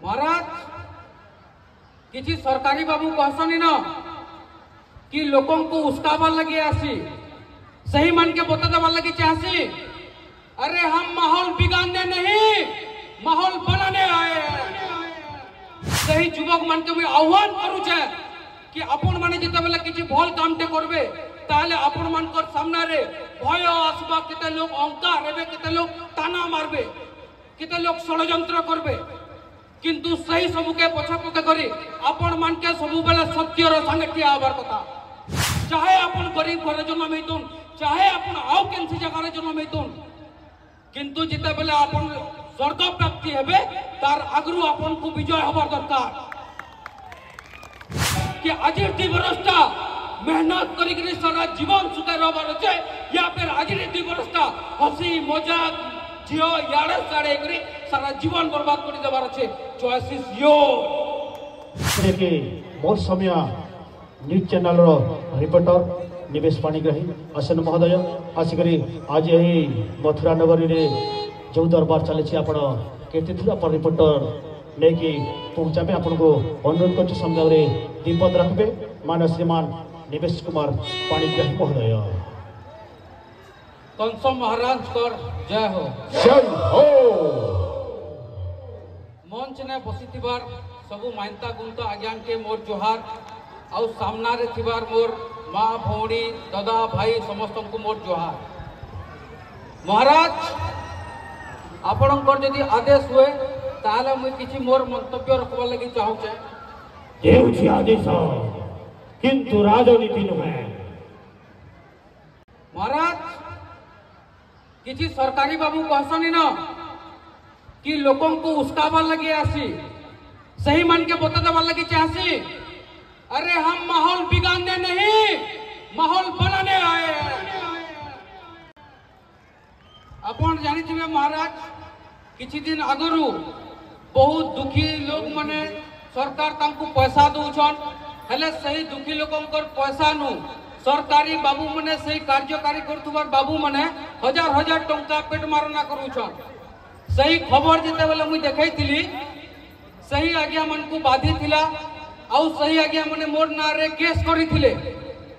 महाराज किसी सरकारी बाबू कहसनी न कि लोकों को उसकाबार लगे आसी सही मन के बता देवार लगे चाहसी। अरे हम माहौल बिगाड़ने नहीं माहौल बनाने आए हैं। सही युवक मन के मुझे आह्वान करूचे कि आपण माने जिते बेले किसी भल कामटे करबे ताले आपण मानकर सामने रे भय आसबा केते लोग अहंकार हेबे केते लोग ताना मारबे केते लोग षड्यंत्र करबे किंतु सही सबके पछपके करी आपण मान के सब बेले सत्यर संगे ठिया हबार कथा। चाहे आपण गरीब घर जन्म हेतुन चाहे आपण आउ केनसी जगार जन्म हेतुन किंतु जिते बेले आपण स्वर्ग प्राप्ति हेबे तार आगरु आपण को विजय हबार दरकार कि आज दिवसटा मेहनत करी सारा जीवन सुधे रहबार अच्छे या फिर आज दिवसटा हसी मजाक झियो याड़े साड़े करी सारा जीवन बर्बाद कर देवार अच्छे। Choice is your. देखिए बहुत समय न्यूज चैनल रो रिपोर्टर निवेश पाणिग्राही आसन महोदय आसिकरी आज यही मथुरा नगरी रे जो दरबार चली आपण केते थुरा पर रिपोर्टर लेकि पहुंचा पे आपन को अनुरोध कर समय दीपद रखबे मान श्रीमान निवेश कुमार पाणिग्राही महोदय। कंसम महाराज कर जय हो। जय हो। मंच ने बसीथिबार सबु माइंता गुंता आज्ञा के मोर जोहार आउ सामना रे थिबार मोर माँ भौणी दादा भाई समस्त को मोर जोहार। महाराज आपणकर जदि आदेश हुए ताले मुई किछि मोर मंतव्य रखबा लगी चाहूचे। देउछि आदेश किंतु राजनीति नुहे। महाराज किसी सरकारी बाबू कहसनी न कि लोकों को उसकाबार लगे आसी सही मन के बता देवार लगे चाहसी। अरे हम माहौल बिगाड़ने नहीं माहौल बनाने आए हैं। अपन जानी महाराज किछि दिन आगरू बहुत दुखी लोग माने सरकार तांको पैसा दउछन हेले सही दुखी लोकंकर पैसा नु सरकारी बाबू माने सही कार्यकारी करथुबार बाबू माने हजार हजार टंका पेट मारना करूछन। सही खबर जेते बेले मुई देखैतिली सही आज्ञा मन को बाधी थिला आउ सही आज्ञा माने मोर ना रे केस करिथिले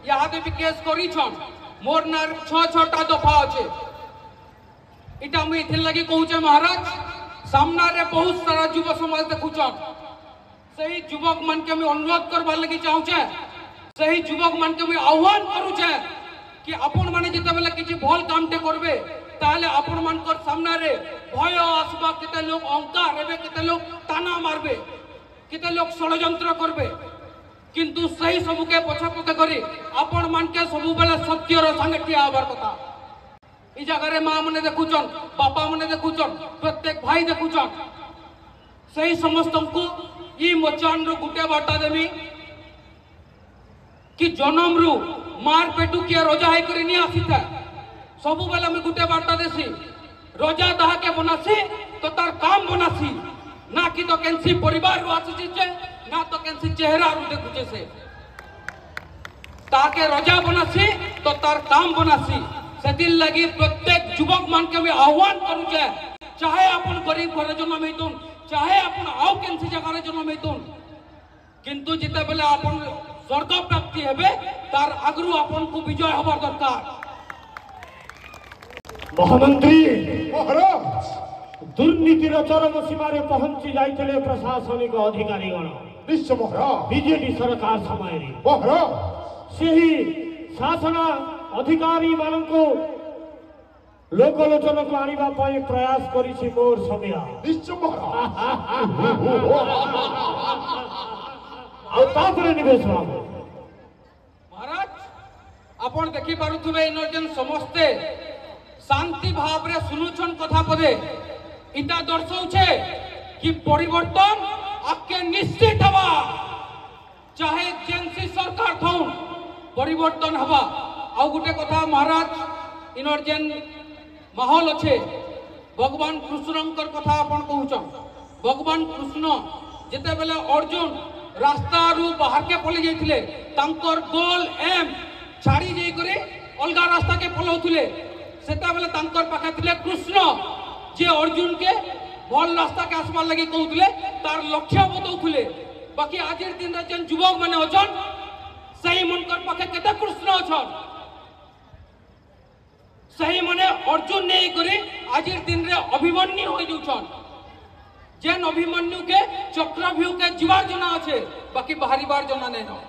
यादे भी केस करिछन मोर ना 6-6टा दफा अछि। इटा मुई इथिल लगी कहूचे महाराज सामना रे बहुत सारा युव समाज देखुछन सही युवक मन के मैं अनुरोध करबार लगी चाहूचे सही युवक मन के मैं आह्वान करूचे कि आपण माने जिते बेले किछि भल कामटे करबे ताले आपण मानकर सामने रे भय आसबा केते लोग अहंकार हेबे केते लोग ताना मारबे केते लोग षड्यंत्र करबे किंतु सही सबके पछपके करी आपण मान के सब बेले सत्यर संगे ठिया हबार कथा। ई जगह माँ मैंने देखुचन बापा मैंने देखुचन प्रत्येक भाई देखुचन सही समस्त को ई मचान रो गुटे बाटा देमी कि जन्म रु मार पेटू किए रोजा है करी नहीं आसी था सबु बेला में गुटे बाटा देसी रोजा दहा के बनासी तो तार काम बनासी ना कि तो केंसी परिवार रो आसी छे ना तो केंसी चेहरा रो देखुचे से ताके रोजा बनासी तो तार काम बनासी सेदिन लगी प्रत्येक युवक मान के आह्वान करूचे चाहे अपन गरीब घर जन्म हेतुन चाहे अपन आउ केनसी जगार जन्म हेतुन किंतु जिते बेले अपन स्वर्ग प्राप्ति हेबे तार आगरु अपन को विजय हबार दरकार। महामंत्री महाराज दुर्नीतिर चरम सीमारे पहुंची जाइतले प्रशासनिक अधिकारीगण निश्चय महाराज बीजेपी सरकार समय रे महाराज सही शासन अधिकारी माननको लोकलोचन को आनिबा पई प्रयास करिछि मोर समय निश्चय महाराज निवेश बाबू महाराज आपण देखि पारुथुबे इनर्जन समस्ते शांति भाव रे सुनुछन कथा पदे इटा दर्शाउछे कि परिवर्तन आके निश्चित हवा चाहे जेनसी सरकार थौन परिवर्तन हवा। आउ गुटे कथा महाराज इनर्जन माहौल अच्छे भगवान कृष्णंकर कथा अपन कहूछन भगवान कृष्ण जेते बेले अर्जुन रास्ता रु बाहर के पले जाइथिले तांकर गोल एम छाड़ी जाई करे अलगा रास्ता के फलोथुले सेता बेले तांकर पाखे थिले कृष्ण जे अर्जुन के भल रास्ता के आसमान लगी कहते तार लक्ष्य बताऊले बाकी आज दिन जेन युवक मैंने अछन सही मनकर पाखे केते कृष्ण अछन सही मने अर्जुन नहीं करे आज दिन रे अभिमन्यु हो जाउछन जेन अभिमन्यु के चक्रव्यूह के जीवार जना अच्छे बाकी बाहरी बार जना नहीं न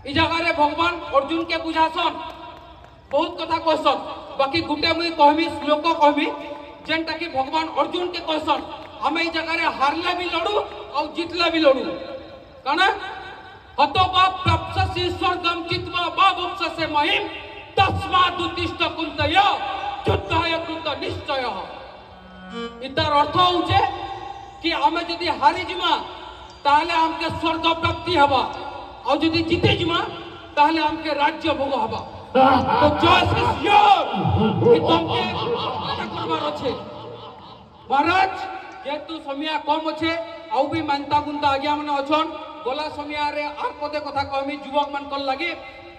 इ जगह भगवान अर्जुन के बुझासन बहुत कथा कहसन बाकी गुटे मुई कहमी श्लोक कहमी जेनटा कि भगवान अर्जुन के कहसन हमें इ जगह हारले भी लड़ू और जीतले भी लड़ू कना हतो बाप प्राप्तसि स्वर्गम जित्वा बाबुप्ससे महिम तस्मात् उत्तिष्ठ कुंतय युद्धाय कृत निश्चय इतार अर्थ होचे कि आमे जदि हारी जिमा ताहले हमके स्वर्ग प्राप्ति हबा और जदि जीते जिमा ताहले हमके राज्य भोग हबा तो चॉइस इज योर कि तुमके क्या करबार अछि महाराज जेतु समय कम अच्छे आउ भी मानता गुंता आज्ञा माने अछन गोला समय रे आर पदे कथा कहमी युवक मान कर लागे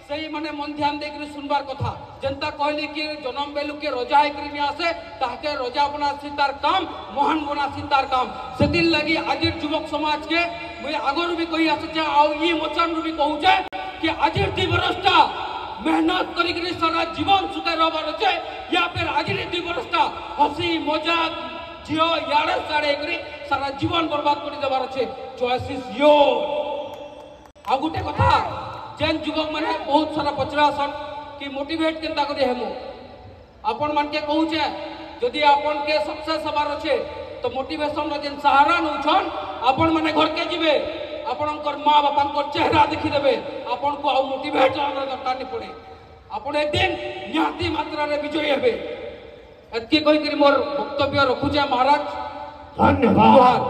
सही माने मन ध्यान देकर सुनबार कथा जनता कहली कि जन्म बेलु के रजा एकरी आसे ताके रजा बनासी तार काम महान बनासी तार काम सेदिन लगी आज युवक समाज के मुई आगरु भी कही आसे आ ई मोचन भी कहू जे कि आज दिवसटा मेहनत करी सारा जीवन सुखे रहबार अछि या फिर आज दिवसटा हसी मजाक जियो याड़े साड़े करी सारा जीवन बर्बाद कर देबार अछि चॉइस इज योर आ गुटे कथा जेन युवक माने बहुत सारा पचरासन कि मोटिवेट केनता करे हेमो अपन मन के कहू छे जदि अपन के सक्सेस हबार अछि तो मोटिवेशन रो जेन सहारा नउछन अपन माने घर के जिवे आपनकर मां बापांकर चेहरा देखि देबे अपन को आ मोटिवेट होबार दरकार नि पड़े अपन एक दिन निहाती मात्रा रे विजयी हेबे एतकी कहि करी मोर वक्तव्य रखु छे महाराज धन्यवाद।